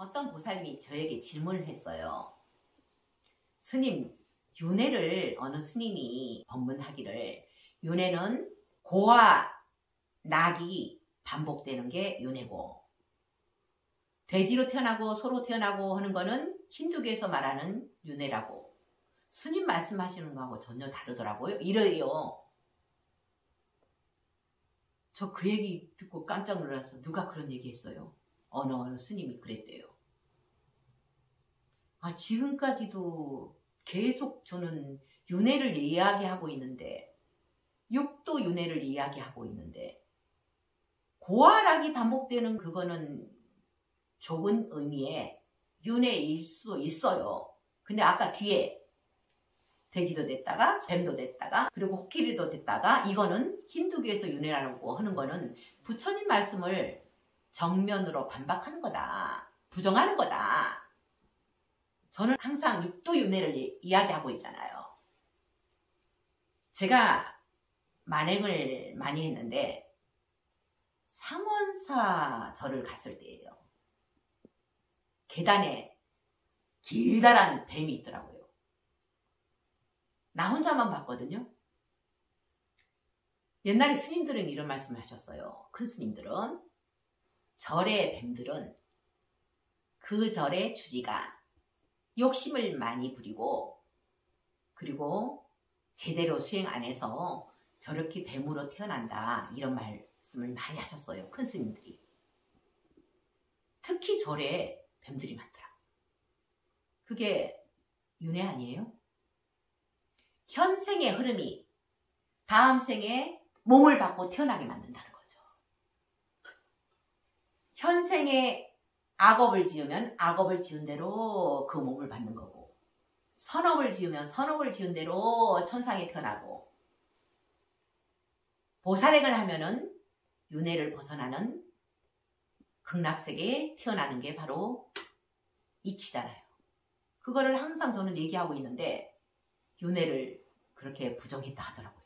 어떤 보살님이 저에게 질문을 했어요. 스님, 윤회를 어느 스님이 법문하기를 윤회는 고와 낙이 반복되는 게 윤회고 돼지로 태어나고 소로 태어나고 하는 거는 힌두교에서 말하는 윤회라고 스님 말씀하시는 거하고 전혀 다르더라고요. 이래요. 저 그 얘기 듣고 깜짝 놀라서 누가 그런 얘기 했어요? 어느 스님이 그랬대요. 지금까지도 계속 저는 윤회를 이야기하고 있는데 육도 윤회를 이야기하고 있는데 고아락이 반복되는 그거는 좁은 의미의 윤회일 수 있어요. 근데 아까 뒤에 돼지도 됐다가 뱀도 됐다가 그리고 코끼리도 됐다가 이거는 힌두교에서 윤회라고 하는 거는 부처님 말씀을 정면으로 반박하는 거다. 부정하는 거다. 저는 항상 육도 윤회를 이야기하고 있잖아요. 제가 만행을 많이 했는데 상원사 절을 갔을 때예요. 계단에 길다란 뱀이 있더라고요. 나 혼자만 봤거든요. 옛날에 스님들은 이런 말씀을 하셨어요. 큰 스님들은 절의 뱀들은 그 절의 주지가 욕심을 많이 부리고 그리고 제대로 수행 안 해서 저렇게 뱀으로 태어난다 이런 말씀을 많이 하셨어요. 큰 스님들이. 특히 절에 뱀들이 많더라. 그게 윤회 아니에요? 현생의 흐름이 다음 생에 몸을 받고 태어나게 만든다는 거죠. 현생에 악업을 지으면 악업을 지은 대로 그 몸을 받는 거고 선업을 지으면 선업을 지은 대로 천상에 태어나고 보살행을 하면은 윤회를 벗어나는 극락세계에 태어나는 게 바로 이치잖아요. 그거를 항상 저는 얘기하고 있는데 윤회를 그렇게 부정했다 하더라고요.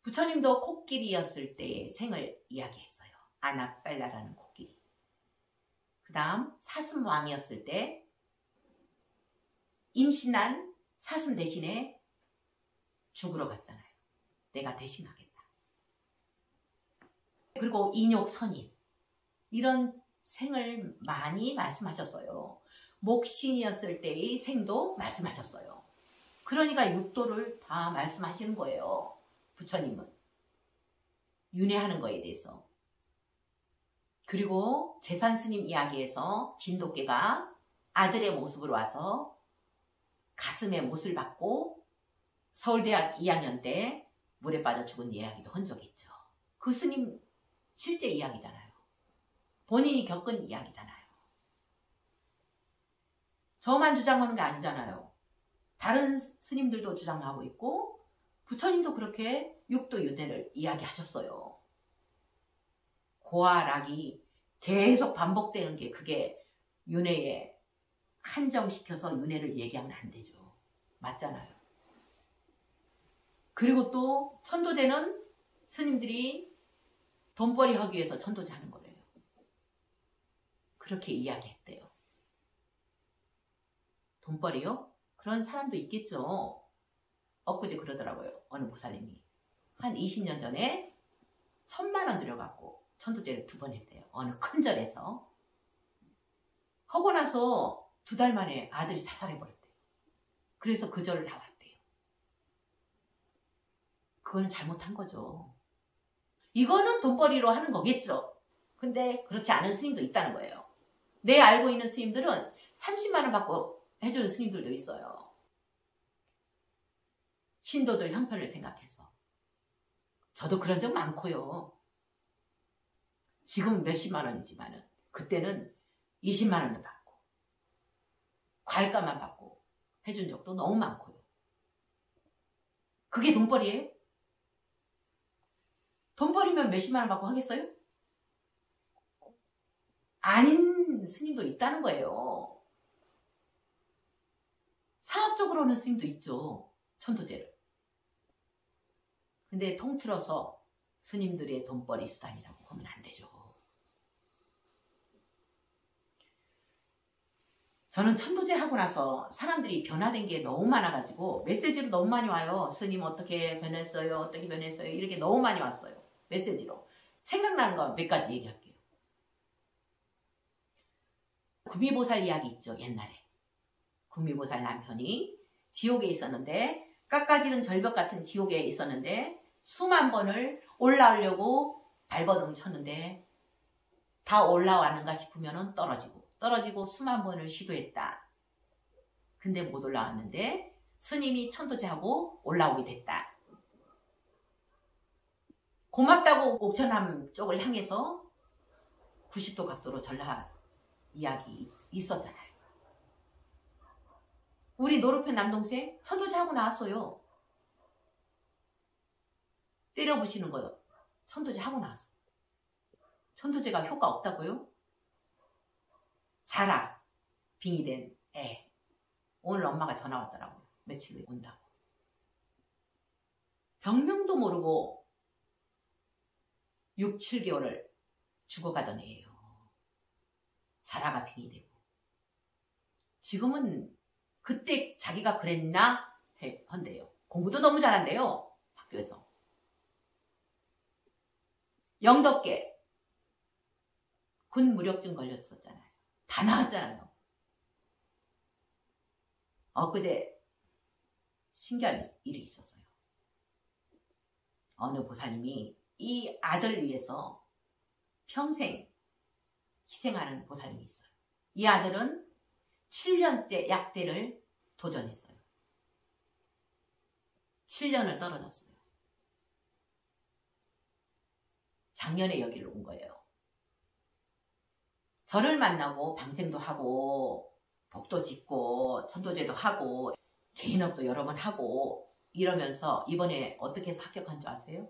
부처님도 코끼리였을 때의 생을 이야기했어요. 아나빨라라는 코끼리. 그 다음 사슴왕이었을 때 임신한 사슴 대신에 죽으러 갔잖아요. 내가 대신하겠다. 그리고 인욕선임 이런 생을 많이 말씀하셨어요. 목신이었을 때의 생도 말씀하셨어요. 그러니까 육도를 다 말씀하시는 거예요. 부처님은. 윤회하는 거에 대해서. 그리고 제산스님 이야기에서 진돗개가 아들의 모습으로 와서 가슴에 못을 받고 서울대학 2학년 때 물에 빠져 죽은 이야기도 한 적이 있죠. 그 스님 실제 이야기잖아요. 본인이 겪은 이야기잖아요. 저만 주장하는 게 아니잖아요. 다른 스님들도 주장하고 있고 부처님도 그렇게 육도 윤회를 이야기하셨어요. 고아락이 계속 반복되는 게 그게 윤회에 한정시켜서 윤회를 얘기하면 안 되죠. 맞잖아요. 그리고 또 천도제는 스님들이 돈벌이 하기 위해서 천도제 하는 거래요. 그렇게 이야기했대요. 돈벌이요? 그런 사람도 있겠죠. 엊그제 그러더라고요. 어느 보살님이. 한 20년 전에 1,000만 원 들여갖고 천도제를 2번 했대요. 어느 큰 절에서. 하고 나서 2달 만에 아들이 자살해버렸대요. 그래서 그 절을 나왔대요. 그거는 잘못한 거죠. 이거는 돈벌이로 하는 거겠죠. 근데 그렇지 않은 스님도 있다는 거예요. 내 알고 있는 스님들은 30만 원 받고 해주는 스님들도 있어요. 신도들 형편을 생각해서. 저도 그런 적 많고요. 지금 몇십만 원이지만은 그때는 20만 원도 받고 과일값만 받고 해준 적도 너무 많고요. 그게 돈벌이에요? 돈벌이면 몇십만 원 받고 하겠어요? 아닌 스님도 있다는 거예요. 사업적으로 하는 스님도 있죠. 천도제를. 근데 통틀어서 스님들의 돈벌이 수단이라고 하면 안 되죠. 저는 천도제 하고 나서 사람들이 변화된 게 너무 많아가지고 메시지로 너무 많이 와요. 스님 어떻게 변했어요? 어떻게 변했어요? 이렇게 너무 많이 왔어요. 메시지로. 생각나는 거 몇 가지 얘기할게요. 구미보살 이야기 있죠. 옛날에. 구미보살 남편이 지옥에 있었는데 깎아지는 절벽 같은 지옥에 있었는데 수만 번을 올라오려고 발버둥 쳤는데 다 올라왔는가 싶으면 떨어지고 수만 번을 시도했다. 근데 못 올라왔는데 스님이 천도제하고 올라오게 됐다. 고맙다고 옥천함 쪽을 향해서 90도 각도로 전라 이야기 있었잖아요. 우리 노르편 남동생 천도제하고 나왔어요. 때려부시는 거요. 천도제하고 나왔어. 천도제가 효과 없다고요? 자라 빙의된 애. 오늘 엄마가 전화 왔더라고요. 며칠 후에 온다고. 병명도 모르고 6, 7개월을 죽어가던 애예요. 자라가 빙의되고. 지금은 그때 자기가 그랬나 한대요. 공부도 너무 잘한대요. 학교에서. 영덕계 군 무력증 걸렸었잖아요. 다 나았잖아요. 엊그제 신기한 일이 있었어요. 어느 보살님이 이 아들 위해서 평생 희생하는 보살님이 있어요. 이 아들은 7년째 약대를 도전했어요. 7년을 떨어졌어요. 작년에 여기를 온 거예요. 저를 만나고 방생도 하고 복도 짓고 천도제도 하고 개인업도 여러 번 하고 이러면서 이번에 어떻게 해서 합격한 줄 아세요?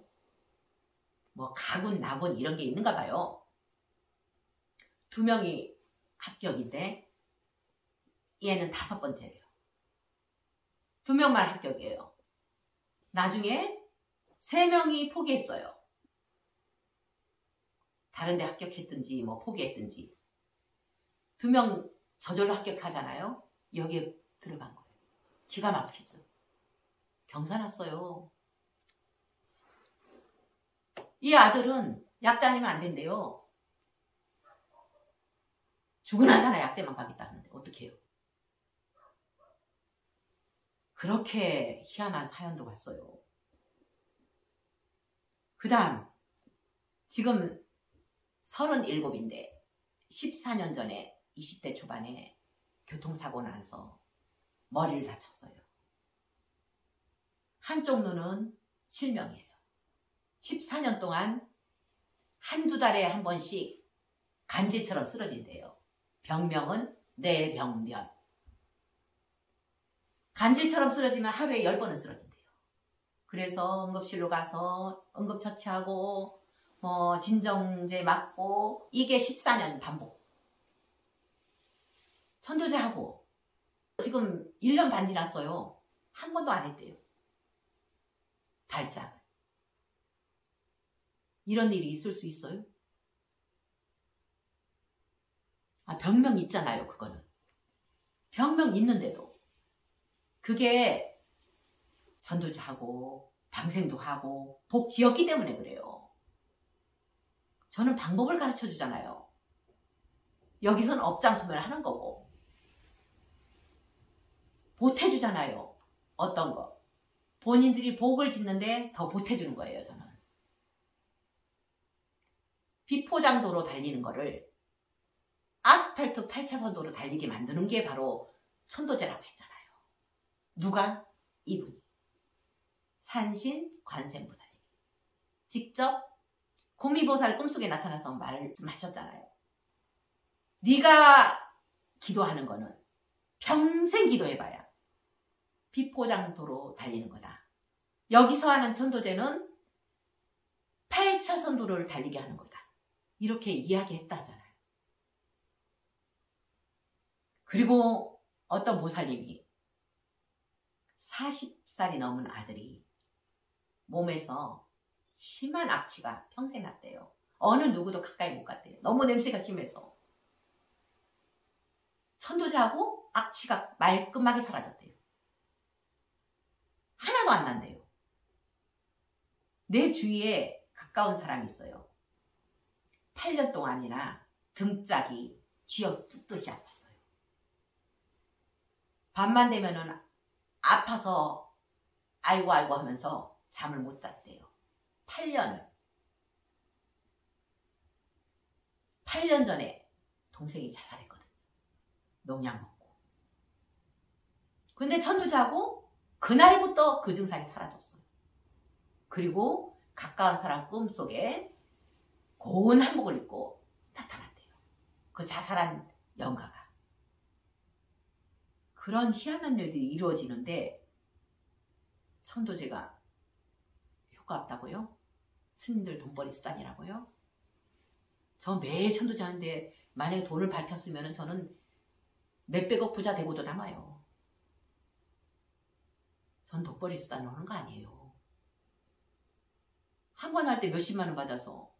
뭐 가군 나군 이런 게 있는가 봐요. 2명이 합격인데 얘는 5번째래요. 2명만 합격이에요. 나중에 3명이 포기했어요. 다른 데 합격했든지 뭐 포기했든지 2명 저절로 합격하잖아요. 여기에 들어간 거예요. 기가 막히죠. 경사 났어요. 이 아들은 약대 아니면 안 된대요. 죽으나 사나 약대만 가겠다는데 어떻게 해요? 그렇게 희한한 사연도 봤어요. 그 다음 지금 37인데 14년 전에 20대 초반에 교통사고 나서 머리를 다쳤어요. 한쪽 눈은 실명이에요. 14년 동안 한두 달에 한 번씩 간질처럼 쓰러진대요. 병명은 뇌병변. 간질처럼 쓰러지면 하루에 10번은 쓰러진대요. 그래서 응급실로 가서 응급처치하고 진정제 맞고 이게 14년 반복. 천도제하고 지금 1년 반 지났어요. 한 번도 안 했대요. 발작. 이런 일이 있을 수 있어요? 병명 있잖아요. 그거는. 병명 있는데도 그게 전도제하고 방생도 하고 복지였기 때문에 그래요. 저는 방법을 가르쳐 주잖아요. 여기서는 업장소멸 하는 거고 보태주잖아요. 어떤 거. 본인들이 복을 짓는데 더 보태주는 거예요. 저는. 비포장도로 달리는 거를 아스팔트 8차선도로 달리게 만드는 게 바로 천도제라고 했잖아요. 누가? 이분이. 산신 관세음보살님이. 직접 구미보살 꿈속에 나타나서 말씀하셨잖아요. 네가 기도하는 거는 평생 기도해봐야 비포장도로 달리는 거다. 여기서 하는 천도제는 8차선 도로를 달리게 하는 거다. 이렇게 이야기했다잖아요. 그리고 어떤 보살님이 40살이 넘은 아들이 몸에서 심한 악취가 평생 났대요. 어느 누구도 가까이 못 갔대요. 너무 냄새가 심해서. 천도제하고 악취가 말끔하게 사라졌대요. 하나도 안 난대요. 내 주위에 가까운 사람이 있어요. 8년 동안이나 등짝이 쥐어 뜯듯이 아팠어요. 밤만 되면은 아파서 아이고 아이고 하면서 잠을 못 잤대요. 8년을. 8년 전에 동생이 자살했거든요. 농약 먹고. 근데 천도자고 그날부터 그 증상이 사라졌어요. 그리고 가까운 사람 꿈속에 고운 한복을 입고 나타났대요. 그 자살한 영가가. 그런 희한한 일들이 이루어지는데 천도제가 효과 없다고요? 스님들 돈벌이 수단이라고요? 저 매일 천도제 하는데 만약에 돈을 밝혔으면 저는 몇백억 부자 되고도 남아요. 전 돈벌이 수단으로 하는 거 아니에요. 한 번 할 때 몇십만 원 받아서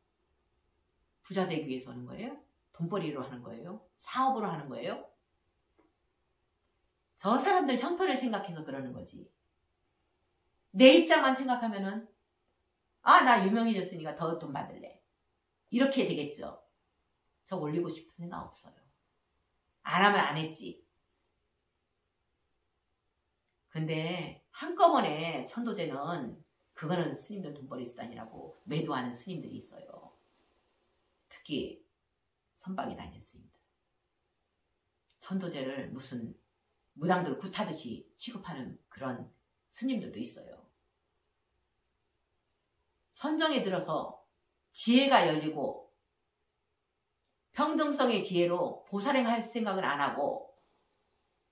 부자 되기 위해서 하는 거예요? 돈벌이로 하는 거예요? 사업으로 하는 거예요? 저 사람들 형편을 생각해서 그러는 거지. 내 입장만 생각하면은 나 유명해졌으니까 더 돈 받을래. 이렇게 되겠죠. 저 올리고 싶은 생각 없어요. 안 하면 안 했지. 근데 한꺼번에 천도제는 그거는 스님들 돈벌이 수단이라고 매도하는 스님들이 있어요. 특히 선방에 다니는 스님들. 천도제를 무슨 무당들 굿하듯이 취급하는 그런 스님들도 있어요. 선정에 들어서 지혜가 열리고 평등성의 지혜로 보살행할 생각을 안 하고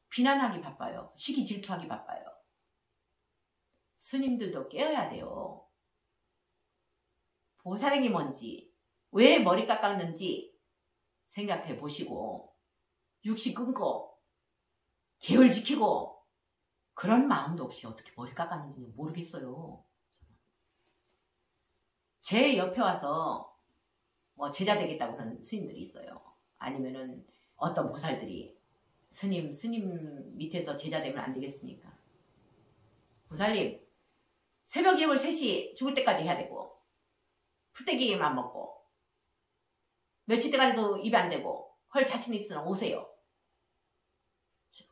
비난하기 바빠요. 시기 질투하기 바빠요. 스님들도 깨어야 돼요. 보살행이 뭔지, 왜 머리 깎았는지 생각해 보시고 육시 끊고 계율 지키고 그런 마음도 없이 어떻게 머리 깎았는지 모르겠어요. 제 옆에 와서 뭐 제자 되겠다고 하는 스님들이 있어요. 아니면은 어떤 보살들이 스님 밑에서 제자 되면 안 되겠습니까? 보살님 새벽 예물 3시 죽을 때까지 해야 되고 풀떼기만 먹고 며칠 때까지도 입에 안 대고 헐 자신 있으면 오세요.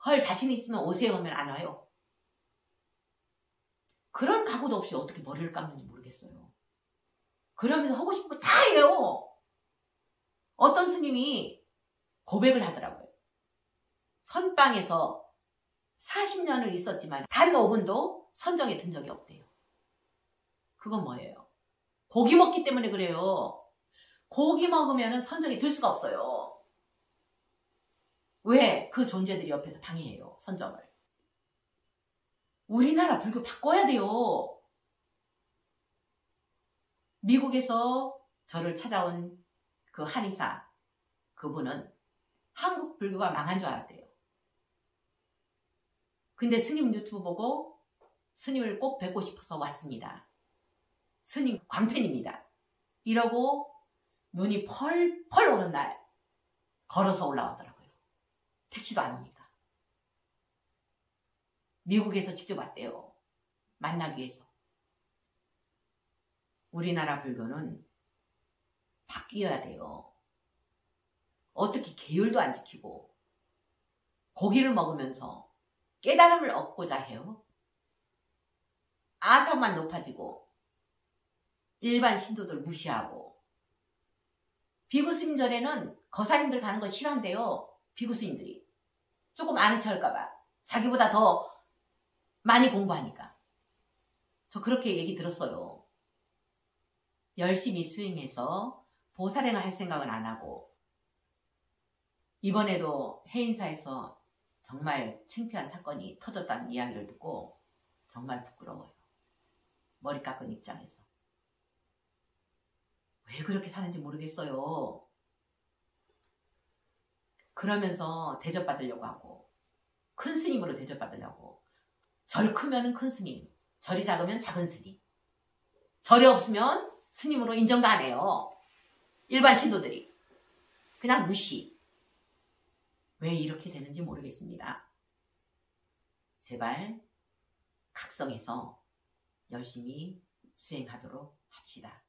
헐 자신 있으면 오세요 하면 안 와요. 그런 각오도 없이 어떻게 머리를 깎는지 모르겠어요. 그러면서 하고 싶은 거 다 해요. 어떤 스님이 고백을 하더라고요. 선방에서 40년을 있었지만 단 5분도 선정에 든 적이 없대요. 그건 뭐예요? 고기 먹기 때문에 그래요. 고기 먹으면 선정에 들 수가 없어요. 왜? 그 존재들이 옆에서 방해해요. 선정을. 우리나라 불교 바꿔야 돼요. 미국에서 저를 찾아온 그 한의사, 그분은 한국 불교가 망한 줄 알았대요. 근데 스님 유튜브 보고 스님을 꼭 뵙고 싶어서 왔습니다. 스님 광팬입니다. 이러고 눈이 펄펄 오는 날 걸어서 올라왔더라고요. 택시도 안 오니까. 미국에서 직접 왔대요. 만나기 위해서. 우리나라 불교는 바뀌어야 돼요. 어떻게 계율도 안 지키고 고기를 먹으면서 깨달음을 얻고자 해요. 아사만 높아지고 일반 신도들 무시하고 비구 스님절에는 거사님들 가는 거 싫어한대요. 비구 스님들이. 조금 아는 체 할까봐. 자기보다 더 많이 공부하니까. 저 그렇게 얘기 들었어요. 열심히 수행해서 보살행을 할 생각은 안 하고 이번에도 해인사에서 정말 창피한 사건이 터졌다는 이야기를 듣고 정말 부끄러워요. 머리 깎은 입장에서. 왜 그렇게 사는지 모르겠어요. 그러면서 대접받으려고 하고 큰 스님으로 대접받으려고 절 크면 큰 스님, 절이 작으면 작은 스님, 절이 없으면 스님으로 인정도 안 해요. 일반 신도들이. 그냥 무시. 왜 이렇게 되는지 모르겠습니다. 제발 각성해서 열심히 수행하도록 합시다.